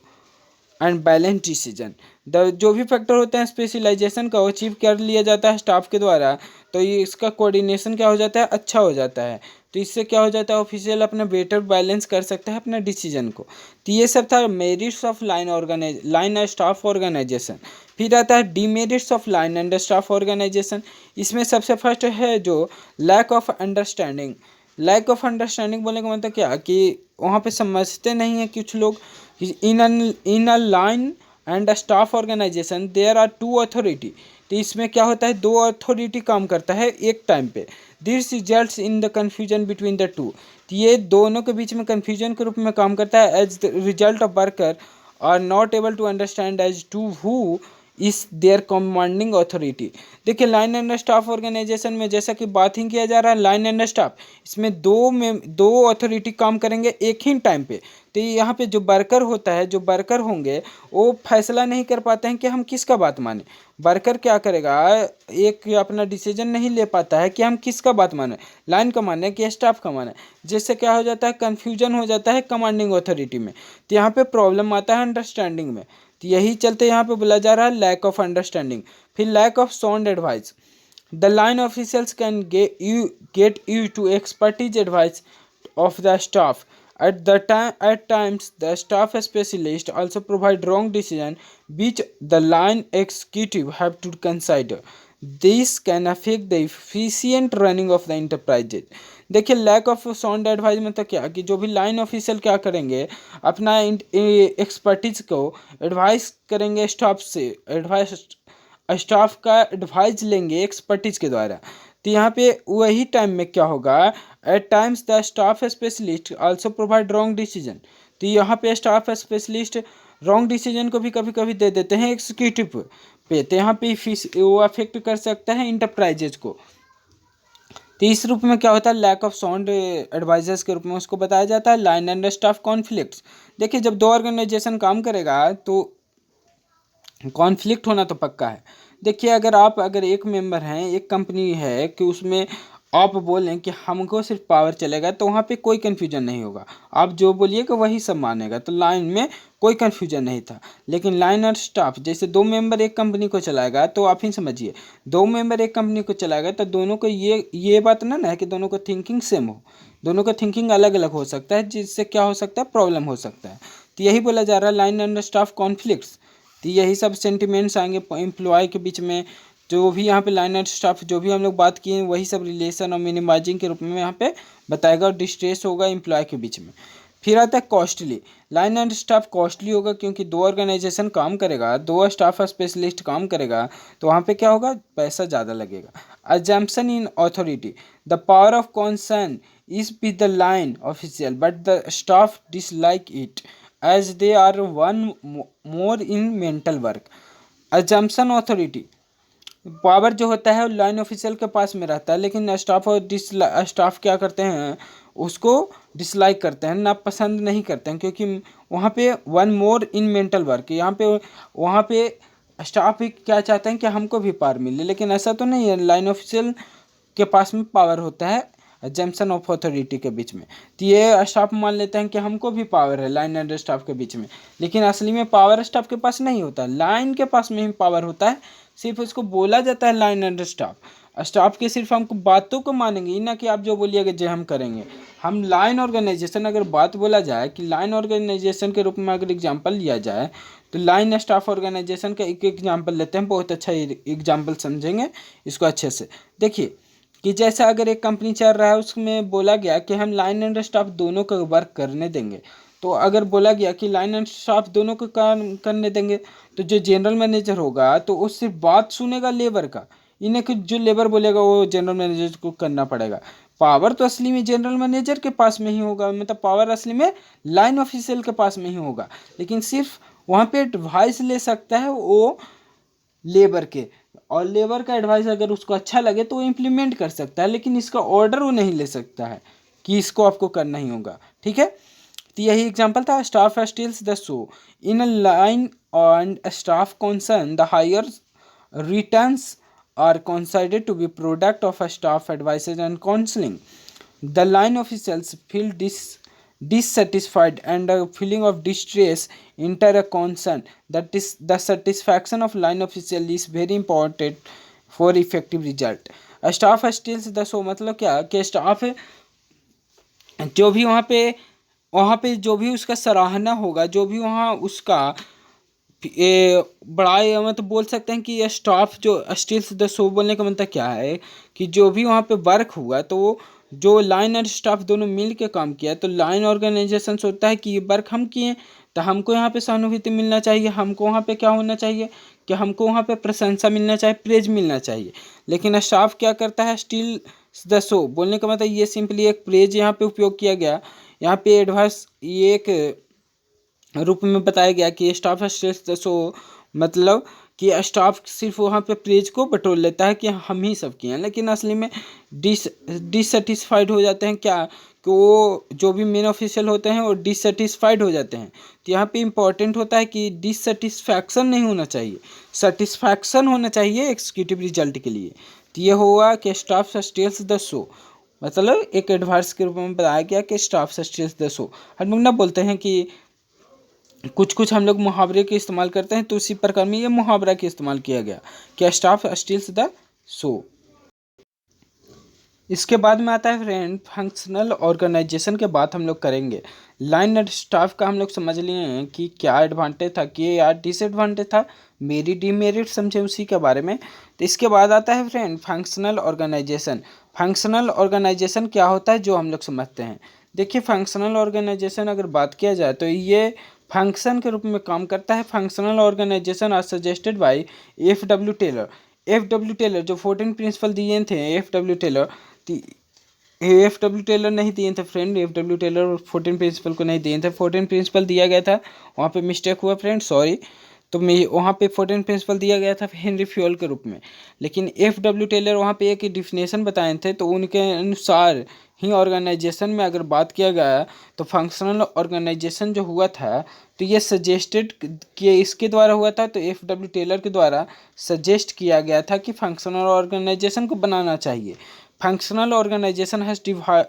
and balance decision. जो भी factor होते हैं specialisation का achieve कर लिया जाता है staff के द्वारा, तो ये इसका कोऑर्डिनेशन क्या हो जाता है, अच्छा हो जाता है। तो इससे क्या हो जाता है ऑफिशियल अपना बेटर बैलेंस कर सकता है अपने डिसीजन को। तो ये सब था merits of line and staff organisation. फिर आता है demerits of line and staff organisation. इसमें सबसे फर्स्ट है जो lack of understanding. Lack of understanding बोलने का मतलब क्या कि वहाँ पे समझते नहीं हैं कुछ लोग। In a line and staff organisation there are two authority, तो इसमें क्या होता है, दो अथॉरिटी काम करता है एक टाइम पे। This results in the confusion between the two, तो ये दोनों के बीच में कन्फ्यूजन के रूप में काम करता है। As the result of worker are not able to understand as to who is their commanding authority. देखिए लाइन एंड स्टाफ ऑर्गेनाइजेशन में जैसा कि बात ही किया जा रहा है लाइन एंड स्टाफ, इसमें दो अथॉरिटी काम करेंगे एक ही टाइम पे। तो यहाँ पे जो वर्कर होता है, जो वर्कर होंगे वो फैसला नहीं कर पाते हैं कि हम किसका बात माने। वर्कर क्या करेगा, एक अपना डिसीजन नहीं ले पाता है कि हम किसका बात माने, लाइन का माने कि स्टाफ का माने। जिससे क्या हो जाता है, कन्फ्यूजन हो जाता है कमांडिंग अथॉरिटी में। तो यहाँ पे प्रॉब्लम आता है अंडरस्टैंडिंग में। तो यही चलते यहाँ पे बोला जा रहा है लैक ऑफ अंडरस्टैंडिंग। फिर lack of sound advice, the line officials can get you to expertise advice of the staff. At times, the staff specialists also provide wrong decision, which the line executive have to consider. This can affect the efficient running of the enterprises. देखिए lack of sound advice मतलब क्या कि जो भी line official क्या करेंगे, अपना expertise को एडवाइस करेंगे स्टाफ से, एडवाइस स्टाफ का एडवाइस लेंगे एक्सपर्टीज के द्वारा। तो यहाँ पे वही टाइम में क्या होगा, at times the staff specialist also provide wrong decision. तो यहाँ पे स्टाफ स्पेशलिस्ट रॉन्ग डिसीजन को भी कभी कभी दे देते हैं एग्जीक्यूटिव पे। तो यहाँ पे वो अफेक्ट कर सकता है इंटरप्राइजेज को। तो इस रूप में क्या होता है, लैक ऑफ साउंड एडवाइजर्स के रूप में उसको बताया जाता है। लाइन एंड स्टाफ कॉन्फ्लिक्ट्स, देखिए जब दो ऑर्गेनाइजेशन काम करेगा तो कॉन्फ्लिक्ट होना तो पक्का है। देखिए अगर एक मेंबर हैं, एक कंपनी है कि उसमें आप बोलें कि हमको सिर्फ पावर चलेगा, तो वहाँ पे कोई कन्फ्यूजन नहीं होगा, आप जो बोलिएगा वही सब मानेगा। तो लाइन में कोई कन्फ्यूजन नहीं था। लेकिन लाइन और स्टाफ, जैसे दो मेंबर एक कंपनी को चलाएगा, तो आप ही समझिए दो मेंबर एक कंपनी को चलाएगा तो दोनों को ये बात ना है कि दोनों को थिंकिंग सेम हो, दोनों का थिंकिंग अलग अलग हो सकता है, जिससे क्या हो सकता है, प्रॉब्लम हो सकता है। तो यही बोला जा रहा है लाइन एंड स्टाफ कॉन्फ्लिक्ट्स। तो यही सब सेंटिमेंट्स आएंगे एम्प्लॉय के बीच में, जो भी यहाँ पे लाइन एंड स्टाफ जो भी हम लोग बात किए वही सब रिलेशन और मिनिमाइजिंग के रूप में यहाँ पे बताएगा, और डिस्ट्रेस होगा एम्प्लॉय के बीच में। फिर आता है costly, line and staff costly होगा क्योंकि दो ऑर्गेनाइजेशन काम करेगा, दो स्टाफ स्पेशलिस्ट काम करेगा, तो वहाँ पे क्या होगा, पैसा ज़्यादा लगेगा। Assumption in authority, the power of concern is with the line official but the staff dislike it as they are one more in mental work. Assumption authority, power जो होता है लाइन ऑफिशियल के पास में रहता है, लेकिन स्टाफ क्या करते हैं, उसको डिसलाइक करते हैं, ना पसंद नहीं करते हैं, क्योंकि वहाँ पे one more in mental work, यहाँ पे वहाँ पे स्टाफ भी क्या चाहते हैं कि हमको भी पावर मिले, लेकिन ऐसा तो नहीं है। लाइन ऑफिशियल के पास में पावर होता है एजम्पशन ऑफ अथॉरिटी के बीच में, तो ये स्टाफ मान लेते हैं कि हमको भी पावर है लाइन एंड स्टाफ के बीच में, लेकिन असली में पावर स्टाफ के पास नहीं होता, लाइन के पास में ही पावर होता है। सिर्फ उसको बोला जाता है लाइन एंड स्टाफ के सिर्फ हमको बातों को मानेंगे, ये ना कि आप जो बोलिएगा जो हम करेंगे। हम लाइन ऑर्गेनाइजेशन, अगर बात बोला जाए कि लाइन ऑर्गेनाइजेशन के रूप में अगर एग्जांपल लिया जाए, तो लाइन स्टाफ ऑर्गेनाइजेशन का एक एग्जांपल लेते हैं, बहुत अच्छा एग्जांपल समझेंगे इसको अच्छे से। देखिए कि जैसे अगर एक कंपनी चल रहा है, उसमें बोला गया कि हम लाइन एंड स्टाफ दोनों को वर्क करने देंगे। तो अगर बोला गया कि लाइन एंड स्टाफ दोनों को काम करने देंगे, तो जो जनरल मैनेजर होगा तो वो सिर्फ बात सुनेगा लेबर का, इन्हें कि जो लेबर बोलेगा वो जनरल मैनेजर को करना पड़ेगा। पावर तो असली में जनरल मैनेजर के पास में ही होगा, मतलब पावर असली में लाइन ऑफिशियल के पास में ही होगा, लेकिन सिर्फ वहाँ पे एडवाइस ले सकता है वो लेबर के, और लेबर का एडवाइस अगर उसको अच्छा लगे तो वो इम्प्लीमेंट कर सकता है, लेकिन इसका ऑर्डर वो नहीं ले सकता है कि इसको आपको करना ही होगा। ठीक है, तो यही एग्जांपल था। Staff steals the show in a line and staff concern the higher returns are considered to be product of a staff advices and counseling. The line officials feel dissatisfied and a feeling of distress enter a concern. That is the satisfaction of line official is very important for effective result. A staff steals the show, मतलब क्या कि staff जो भी वहाँ पे जो भी उसका सराहना होगा, जो भी वहाँ उसका बड़ा मतलब बोल सकते हैं कि ये स्टाफ जो स्टील्स द शो बोलने का मतलब क्या है कि जो भी वहाँ पे वर्क हुआ तो वो जो लाइन और स्टाफ दोनों मिल के काम किया, तो लाइन ऑर्गेनाइजेशन सोचता है कि ये वर्क हम किए तो हमको यहाँ पे सहानुभूति मिलना चाहिए, हमको वहाँ पे क्या होना चाहिए कि हमको वहाँ पे प्रशंसा मिलना चाहिए, प्रेज मिलना चाहिए। लेकिन स्टाफ क्या करता है, स्टील द शो। बोलने का मतलब ये सिंपली एक प्रेज यहाँ पे उपयोग किया गया, यहाँ पे एडवाइस ये एक रूप में बताया गया कि स्टाफ स्ट्रेस द शो, मतलब कि स्टाफ सिर्फ वहाँ पे प्रेज को बटोर लेता है कि हम ही सब किए हैं, लेकिन असली में डिससेटिस्फाइड हो जाते हैं। क्या कि वो जो भी मेन ऑफिशियल होते हैं वो डिससेटिस्फाइड हो जाते हैं। तो यहाँ पे इम्पॉर्टेंट होता है कि डिससेटिस्फैक्शन नहीं होना चाहिए, सेटिस्फैक्शन होना चाहिए एग्जीक्यूटिव रिजल्ट के लिए। तो ये हुआ कि स्टाफ स्टेल्स द शो, मतलब एक एडवाइस के रूप में बताया गया कि स्टाफ स्टेल्स द शो। हम लोग ना बोलते हैं कि कुछ कुछ हम लोग मुहावरे के इस्तेमाल करते हैं, तो उसी प्रकार में ये मुहावरा के इस्तेमाल किया गया कि स्टाफ स्टील्स द शो। इसके बाद में आता है फ्रेंड फंक्शनल ऑर्गेनाइजेशन के बाद हम लोग करेंगे लाइन एंड स्टाफ का। हम लोग समझ लिए हैं कि क्या एडवांटेज था, कि या डिसएडवांटेज था, मेरी डीमेरिट समझे उसी के बारे में। तो इसके बाद आता है friend functional organisation. Functional organisation क्या होता है जो हम लोग समझते हैं। देखिए फंक्शनल ऑर्गेनाइजेशन अगर बात किया जाए तो ये फंक्शन के रूप में काम करता है। Functional organisation are suggested by F W. Taylor. F W. Taylor जो 14 प्रिंसिपल दिए थे एफ.डब्ल्यू. Taylor, F W. टेलर नहीं दिए थे फ्रेंड, एफ.डब्ल्यू. टेलर 14 प्रिंसिपल को नहीं दिए थे, 14 प्रिंसिपल दिया गया था, वहाँ पे मिस्टेक हुआ फ्रेंड, सॉरी। तो मैं वहाँ पे 14 प्रिंसिपल दिया गया था हेनरी फ्यूल के रूप में, लेकिन एफ.डब्ल्यू. टेलर वहाँ पे एक डिफिनेशन बताए थे, तो उनके अनुसार ही ऑर्गेनाइजेशन में अगर बात किया गया तो फंक्शनल ऑर्गेनाइजेशन जो हुआ था तो ये सजेस्टेड कि इसके द्वारा हुआ था, तो एफ.डब्ल्यू. टेलर के द्वारा सजेस्ट किया गया था कि फंक्शनल ऑर्गेनाइजेशन को बनाना चाहिए। Functional organization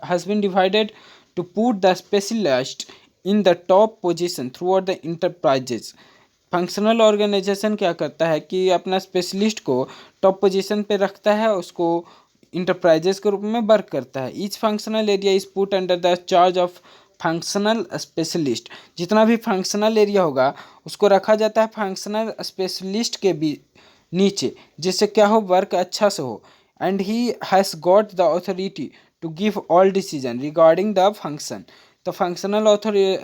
has been divided to put the specialist in the top position throughout the enterprises. Functional organisation क्या करता है कि अपना स्पेशलिस्ट को टॉप पोजीशन पे रखता है, उसको इंटरप्राइजेस के रूप में वर्क करता है। Each functional area is put under the charge of functional specialist. जितना भी फंक्शनल एरिया होगा उसको रखा जाता है फंक्शनल स्पेशलिस्ट के भी नीचे, जिससे क्या हो, वर्क अच्छा से हो। And he has got the authority to give all decision regarding the function. तो फंक्शनल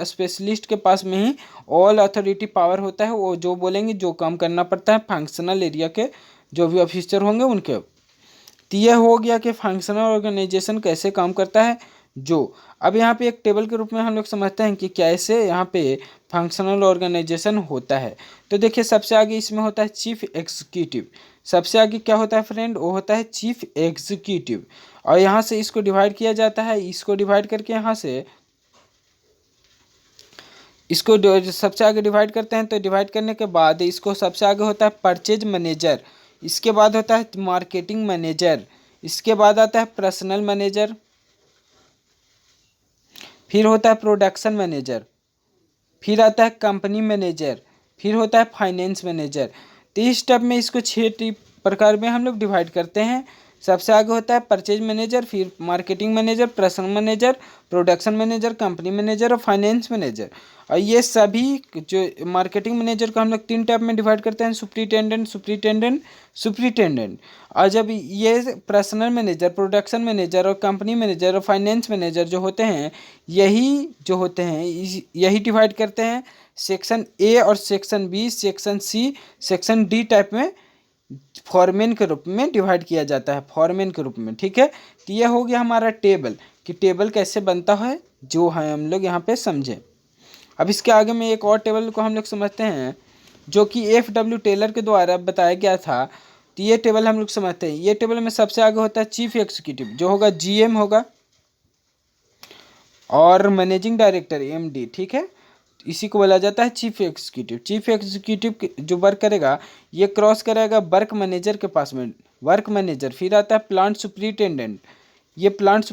स्पेशलिस्ट के पास में ही ऑल अथॉरिटी पावर होता है, वो जो बोलेंगे, जो काम करना पड़ता है फंक्शनल एरिया के जो भी ऑफिसर होंगे उनके। तो यह हो गया कि फंक्शनल ऑर्गेनाइजेशन कैसे काम करता है। जो अब यहाँ पे एक टेबल के रूप में हम लोग समझते हैं कि कैसे यहाँ पे फंक्शनल ऑर्गेनाइजेशन होता है। तो देखिए सबसे आगे इसमें होता है चीफ एग्जीक्यूटिव। सबसे आगे क्या होता है फ्रेंड, वो होता है चीफ एग्जीक्यूटिव। और यहाँ से इसको डिवाइड किया जाता है, इसको डिवाइड करके यहाँ से इसको सबसे आगे डिवाइड करते हैं। तो डिवाइड करने के बाद इसको सबसे आगे होता है परचेज मैनेजर, इसके बाद होता है मार्केटिंग मैनेजर, इसके बाद आता है पर्सनल मैनेजर, फिर होता है प्रोडक्शन मैनेजर, फिर आता है कंपनी मैनेजर, फिर होता है फाइनेंस मैनेजर। तो इस स्टेप में इसको 6 प्रकार में हम लोग डिवाइड करते हैं। सबसे आगे होता है परचेज मैनेजर, फिर marketing manager, personal manager, production manager, company manager और फाइनेंस मैनेजर। और ये सभी जो मार्केटिंग मैनेजर को हम लोग 3 टाइप में डिवाइड करते हैं, सुपरिटेंडेंट, सुपरिटेंडेंट, सुपरिटेंडेंट। और जब ये पर्सनल मैनेजर, प्रोडक्शन मैनेजर और कंपनी मैनेजर और फाइनेंस मैनेजर जो होते हैं, यही डिवाइड करते हैं सेक्शन ए और section B, section C, section D type में फॉरमैन के रूप में डिवाइड किया जाता है, फॉरमैन के रूप में, ठीक है। तो यह हो गया हमारा टेबल कि टेबल कैसे बनता है, जो है हम लोग यहाँ पे समझे। अब इसके आगे में एक और टेबल को हम लोग समझते हैं जो कि एफ.डब्ल्यू. टेलर के द्वारा बताया गया था। तो ये टेबल हम लोग समझते हैं। ये टेबल में सबसे आगे होता है चीफ एग्जीक्यूटिव, जो होगा जीएम होगा, और मैनेजिंग डायरेक्टर एमडी, ठीक है। इसी को बोला जाता है चीफ एग्जीक्यूटिव। चीफ एग्जीक्यूटिव जो वर्क करेगा ये क्रॉस करेगा वर्क मैनेजर के पास में, वर्क मैनेजर। फिर आता है प्लांट सुपरिटेंडेंट, ये प्लांट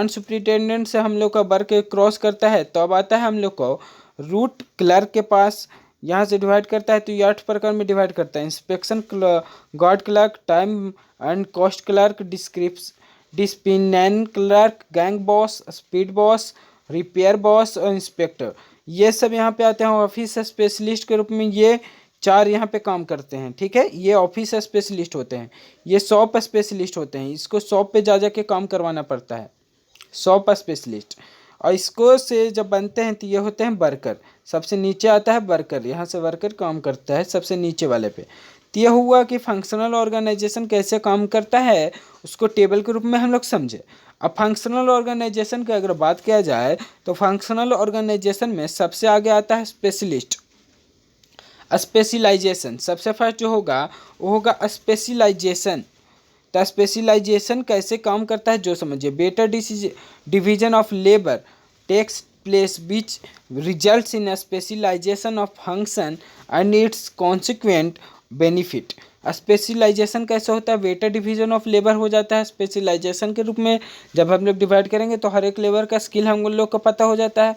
सुपरिटेंडेंट से हम लोग का वर्क क्रॉस करता है, तो अब आता है हम लोग को रूट क्लर्क के पास, यहाँ से डिवाइड करता है। तो ये 8 प्रकार में डिवाइड करता है, inspection guard clerk, time and cost clerk, disciplinary clerk, gang boss, speed boss, repair boss or inspector. ये सब यहाँ पे आते हैं ऑफिस स्पेशलिस्ट के रूप में। ये 4 यहाँ पे काम करते हैं, ठीक है। ये ऑफिस स्पेशलिस्ट होते हैं, ये शॉप स्पेशलिस्ट होते हैं, इसको शॉप पे जा जा के काम करवाना पड़ता है, शॉप स्पेशलिस्ट। और इसको से जब बनते हैं तो ये होते हैं वर्कर, सबसे नीचे आता है वर्कर, यहाँ से वर्कर काम करता है सबसे नीचे वाले पे। तो ये हुआ कि फंक्शनल ऑर्गेनाइजेशन कैसे काम करता है उसको टेबल के रूप में हम लोग समझे। अब फंक्शनल ऑर्गेनाइजेशन की अगर बात किया जाए तो फंक्शनल ऑर्गेनाइजेशन में सबसे आगे आता है स्पेशलिस्ट, स्पेशलाइजेशन। सबसे फर्स्ट जो होगा वो होगा स्पेशलाइजेशन। तो स्पेशलाइजेशन कैसे काम करता है जो समझिए। Better division of labour takes place which results in specialisation of function and its consequent benefit. Specialisation कैसे होता है, बेटर डिवीजन ऑफ लेबर हो जाता है स्पेशलाइजेशन के रूप में। जब हम लोग डिवाइड करेंगे तो हर एक लेबर का स्किल हम लोग को पता हो जाता है।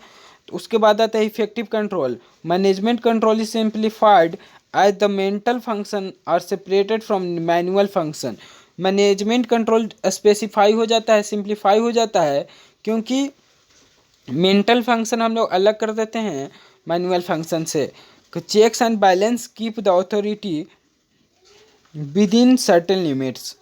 तो उसके बाद आता है effective control. Management control is simplified as the mental function are separated from manual function. Management control specify हो जाता है, सिंप्लीफाई हो जाता है, क्योंकि मेंटल फंक्शन हम लोग अलग कर देते हैं मैनुअल फंक्शन से। Checks and balance keep the authority within certain limits.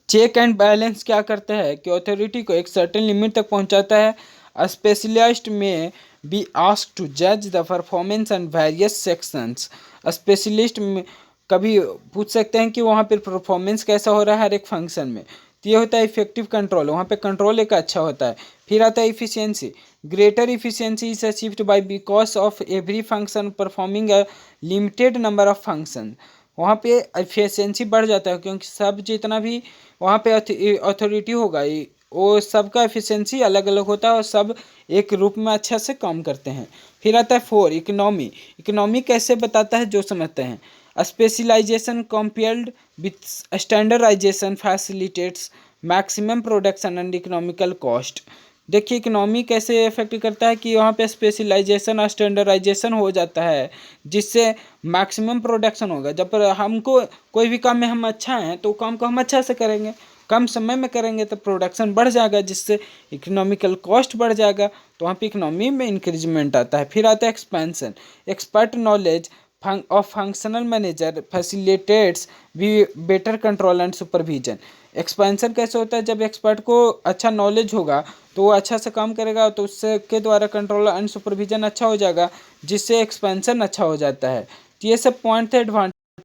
Check and balance क्या करते हैं कि अथॉरिटी को एक सर्टेन लिमिट तक पहुंचाता है। अ स्पेशलिस्ट में बी आस्क्ड टू जज the performance and various sections. Specialist में कभी पूछ सकते हैं कि वहाँ पर परफॉर्मेंस कैसा हो रहा है हर एक फंक्शन में। तो ये होता है इफेक्टिव कंट्रोल, वहाँ पे कंट्रोल एक अच्छा होता है। फिर आता है efficiency. Greater efficiency is achieved bye because of every function performing a limited number of function. वहाँ पे एफिशिएंसी बढ़ जाता है क्योंकि सब जितना भी वहाँ पे अथॉरिटी होगा वो सबका एफिशिएंसी अलग अलग होता है और सब एक रूप में अच्छा से काम करते हैं। फिर आता है 4 इकोनॉमी। इकोनॉमी कैसे बताता है जो समझते हैं। Specialisation compared with standardisation facilitates maximum production and economical cost. देखिए इकोनॉमी कैसे इफेक्ट करता है कि वहाँ पे स्पेशलाइजेशन और स्टैंडर्डाइजेशन हो जाता है जिससे मैक्सिमम प्रोडक्शन होगा। जब पर हमको कोई भी काम में हम अच्छा हैं तो काम को हम अच्छा से करेंगे, कम समय में करेंगे तो प्रोडक्शन बढ़ जाएगा जिससे इकोनॉमिकल कॉस्ट बढ़ जाएगा, तो वहाँ पे इकोनॉमी में इंक्रीजमेंट आता है। फिर आता है expansion. Expert knowledge of functional manager facilitates भी better control and supervision. Expansion कैसे होता है, जब एक्सपर्ट को अच्छा नॉलेज होगा तो वो अच्छा से काम करेगा तो उससे के द्वारा कंट्रोल एंड सुपरविजन अच्छा हो जाएगा जिससे एक्सपेंशन अच्छा हो जाता है। तो ये सब पॉइंट थे एडवांटेज।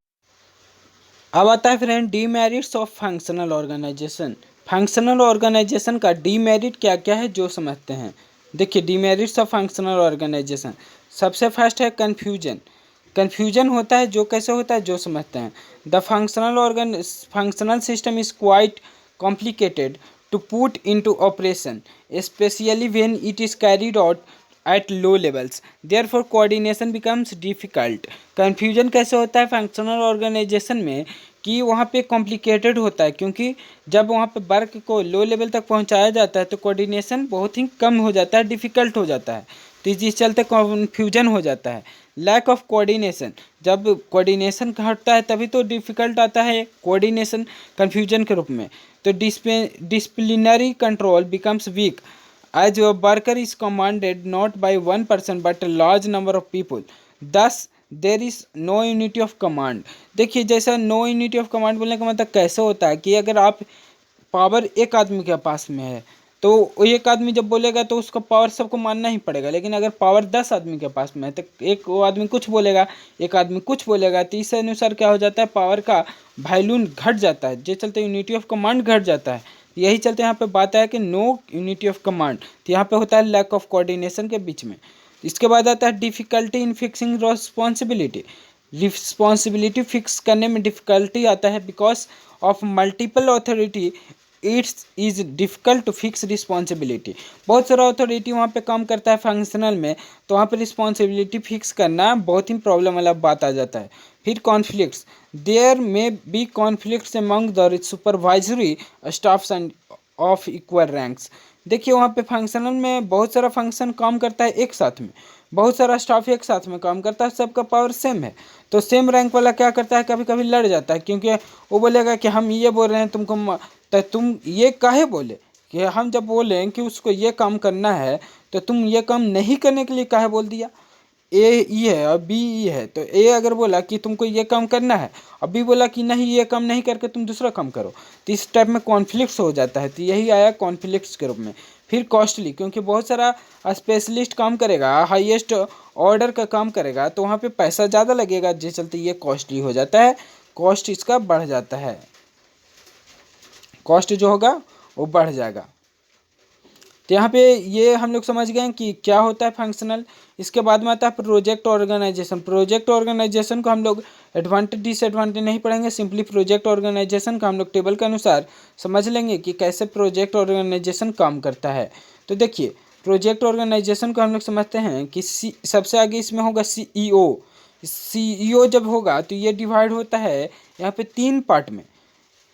अब आता है friend demerits of functional organisation. Functional organisation का डीमेरिट क्या क्या है जो समझते हैं। देखिए डीमेरिट्स ऑफ फंक्शनल ऑर्गेनाइजेशन, सबसे फर्स्ट है कन्फ्यूजन। कन्फ्यूजन होता है जो कैसे होता है जो समझते हैं। The functional system is quite complicated to put into operation specially when it is carried out at low levels, therefore coordination becomes difficult। confusion कैसे होता है फंक्शनल ऑर्गेनाइजेशन में कि वहाँ पे कॉम्प्लिकेटेड होता है क्योंकि जब वहाँ पे वर्क को लो लेवल तक पहुँचाया जाता है तो कोऑर्डिनेशन बहुत ही कम हो जाता है, डिफ़िकल्ट हो जाता है, तो जिस चलते कन्फ्यूजन हो जाता है। लैक ऑफ कोऑर्डिनेशन, जब कोऑर्डिनेशन हटता है तभी तो डिफ़िकल्ट आता है कोऑर्डिनेशन कन्फ्यूजन के रूप में। तो disciplinary control becomes week as your worker is commanded not by one person but a large number of people, thus there is no unity of command। देखिए जैसा no unity of command बोलने का मतलब कैसे होता है कि अगर आप पावर एक आदमी के पास में है तो एक आदमी जब बोलेगा तो उसका पावर सबको मानना ही पड़ेगा, लेकिन अगर पावर 10 आदमी के पास में है तो एक वो आदमी कुछ बोलेगा एक आदमी कुछ बोलेगा, तो इस अनुसार क्या हो जाता है पावर का वैल्यू घट जाता है, जिस चलते यूनिटी ऑफ कमांड घट जाता है। यही चलते यहाँ पे बात है कि नो यूनिटी ऑफ कमांड, तो यहाँ पे होता है लैक ऑफ कोऑर्डिनेशन के बीच में। इसके बाद आता है difficulty in fixing responsibility. Responsibility fix करने में डिफ़िकल्टी आता है because of multiple authority its is difficult to fix responsibility. बहुत सारा अथॉरिटी वहाँ पे काम करता है फंक्शनल में, तो वहाँ पे रिस्पॉन्सिबिलिटी फिक्स करना बहुत ही प्रॉब्लम वाला बात आ जाता है। फिर conflicts, there may be conflicts among the supervisory staffs and of equal ranks. देखिए वहाँ पे फंक्शनल में बहुत सारा फंक्शन काम करता है एक साथ में, बहुत सारा स्टाफ एक साथ में काम करता है, सबका पावर सेम है, तो सेम रैंक वाला क्या करता है कभी कभी लड़ जाता है क्योंकि वो बोलेगा कि हम ये बोल रहे हैं तुमको, तो तुम ये काहे बोले कि हम जब बोलें कि उसको ये काम करना है तो तुम ये काम नहीं करने के लिए काहे बोल दिया। ए ई है और बी ई है, तो ए अगर बोला कि तुमको ये काम करना है और बी बोला कि नहीं ये काम नहीं करके तुम दूसरा काम करो, तो इस टाइप में कॉन्फ्लिक्ट्स हो जाता है। तो यही आया कॉन्फ्लिक्ट्स के रूप में। फिर कॉस्टली, क्योंकि बहुत सारा स्पेशलिस्ट काम करेगा, हाईएस्ट ऑर्डर का काम करेगा, तो वहाँ पे पैसा ज़्यादा लगेगा, जिस चलते ये कॉस्टली हो जाता है, कॉस्ट इसका बढ़ जाता है, कॉस्ट जो होगा वो बढ़ जाएगा। तो यहाँ पे ये हम लोग समझ गए कि क्या होता है फंक्शनल। इसके बाद में आता है प्रोजेक्ट ऑर्गेनाइजेशन। प्रोजेक्ट ऑर्गेनाइजेशन को हम लोग एडवांटेज डिसएडवांटेज नहीं पढ़ेंगे, सिंपली प्रोजेक्ट ऑर्गेनाइजेशन का हम लोग टेबल के अनुसार समझ लेंगे कि कैसे प्रोजेक्ट ऑर्गेनाइजेशन काम करता है। तो देखिए प्रोजेक्ट ऑर्गेनाइजेशन को हम लोग समझते हैं कि सबसे आगे इसमें होगा CEO। CEO जब होगा तो ये डिवाइड होता है यहाँ पे 3 पार्ट में।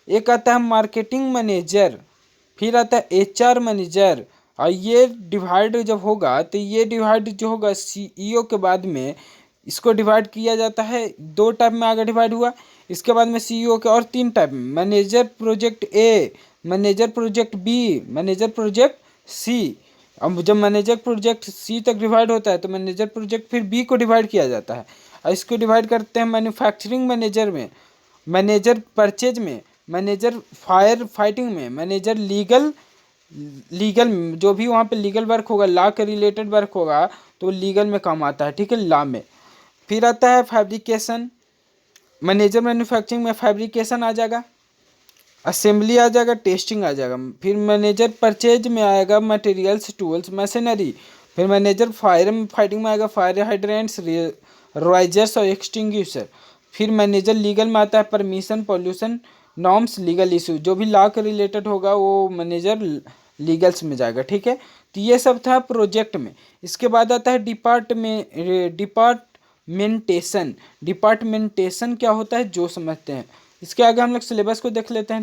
एक आता है मार्केटिंग मैनेजर, फिर आता है HR मैनेजर, और ये डिवाइड जब होगा तो ये डिवाइड जो होगा CEO के बाद में इसको डिवाइड किया जाता है 2 टाइप में, आगे डिवाइड हुआ। इसके बाद में CEO के और 3 टाइप में, manager project A, manager project B, manager project C। अब जब मैनेजर प्रोजेक्ट C तक डिवाइड होता है तो मैनेजर प्रोजेक्ट फिर B को डिवाइड किया जाता है, और इसको डिवाइड करते हैं मैन्युफैक्चरिंग मैनेजर में, मैनेजर परचेज में, मैनेजर फायर फाइटिंग में, मैनेजर लीगल जो भी वहाँ पे लीगल वर्क होगा, लॉ के रिलेटेड वर्क होगा तो लीगल में काम आता है, ठीक है, लॉ में। फिर आता है फैब्रिकेशन, मैनेजर मैन्युफैक्चरिंग में फैब्रिकेशन आ जाएगा, असेंबली आ जाएगा, टेस्टिंग आ जाएगा। फिर मैनेजर परचेज में आएगा मटेरियल्स, टूल्स, मशीनरी। फिर मैनेजर फायर फाइटिंग में आएगा फायर हाइड्रेंट्स, राइजर्स और एक्सटिंग्विशर। फिर मैनेजर लीगल में आता है permission, pollution norms, legal issue, जो भी लॉ के रिलेटेड होगा वो मैनेजर लीगल्स में जाएगा, ठीक है। तो ये सब था प्रोजेक्ट में। इसके बाद आता है डिपार्टमेंटेशन। डिपार्टमेंटेशन क्या होता है जो समझते हैं। इसके आगे हम लोग सिलेबस को देख लेते हैं।